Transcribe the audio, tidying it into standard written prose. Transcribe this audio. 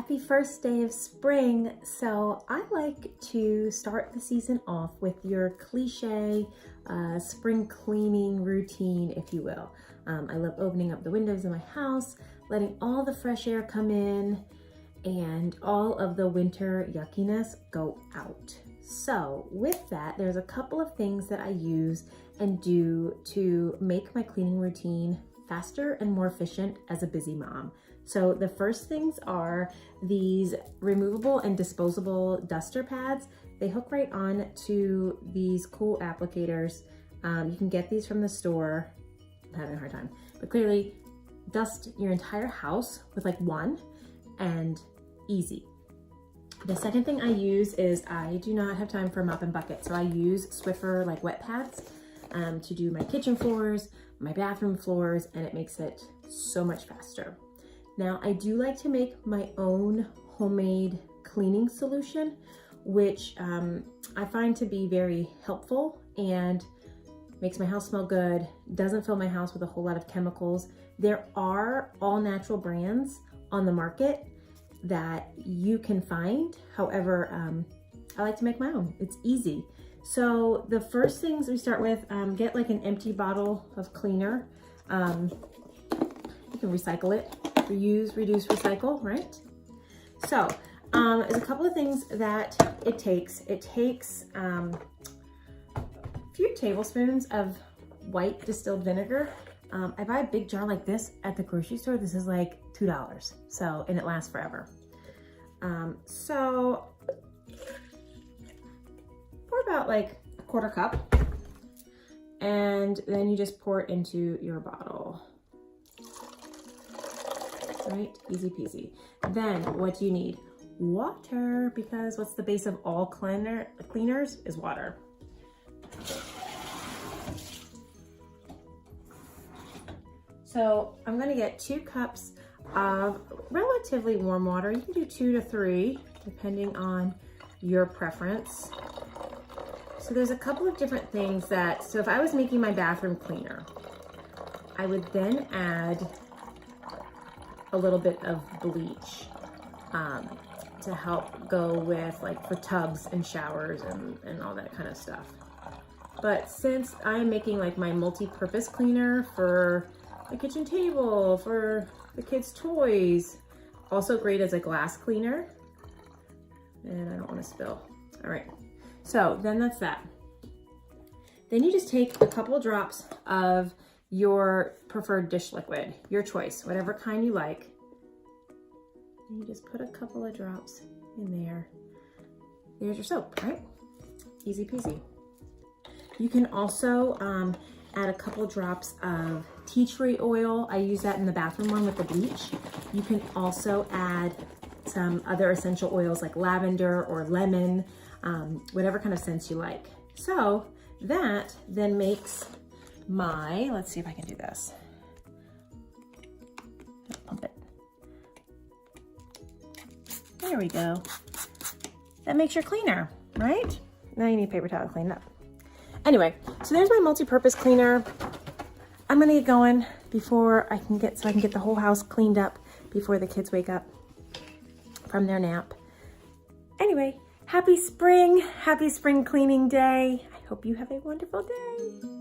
Happy first day of spring. So I like to start the season off with your cliche spring cleaning routine, if you will. I love opening up the windows in my house, letting all the fresh air come in and all of the winter yuckiness go out. So with that, there's a couple of things that I use and do to make my cleaning routine faster and more efficient as a busy mom. So the first things are these removable and disposable duster pads. They hook right on to these cool applicators. You can get these from the store. I'm having a hard time, but clearly dust your entire house with like one and easy. The second thing I use is I do not have time for a mop and bucket. So I use Swiffer like wet pads to do my kitchen floors, my bathroom floors, and it makes it so much faster. Now, I do like to make my own homemade cleaning solution, which I find to be very helpful and makes my house smell good, doesn't fill my house with a whole lot of chemicals. There are all natural brands on the market that you can find. However, I like to make my own. It's easy. So the first things we start with, get like an empty bottle of cleaner. You can recycle it. Reuse, reduce, recycle, right? So there's a couple of things that it takes. It takes a few tablespoons of white distilled vinegar. I buy a big jar like this at the grocery store. This is like $2, so, and it lasts forever. So pour about like a quarter cup, and then you just pour it into your bottle. Right, easy peasy. Then what do you need? Water, because what's the base of all cleaners is water. So I'm gonna get 2 cups of relatively warm water. You can do 2 to 3, depending on your preference. So there's a couple of different things that, so if I was making my bathroom cleaner, I would then add a little bit of bleach to help go with like for tubs and showers and all that kind of stuff. But since I'm making like my multi-purpose cleaner for the kitchen table, for the kids' toys, also great as a glass cleaner. And I don't want to spill. All right, so then that's that. Then you just take a couple drops of your preferred dish liquid, your choice, whatever kind you like. And you just put a couple of drops in there. There's your soap, right? Easy peasy. You can also add a couple drops of tea tree oil. I use that in the bathroom one with the bleach. You can also add some other essential oils like lavender or lemon, whatever kind of scents you like. So that then makes my, let's see if I can do this. Pump it. There we go. That makes your cleaner, right? Now you need paper towel to clean it up. Anyway, so there's my multi-purpose cleaner. I'm gonna get going before I can get, so I can get the whole house cleaned up before the kids wake up from their nap. Anyway, happy spring cleaning day. I hope you have a wonderful day.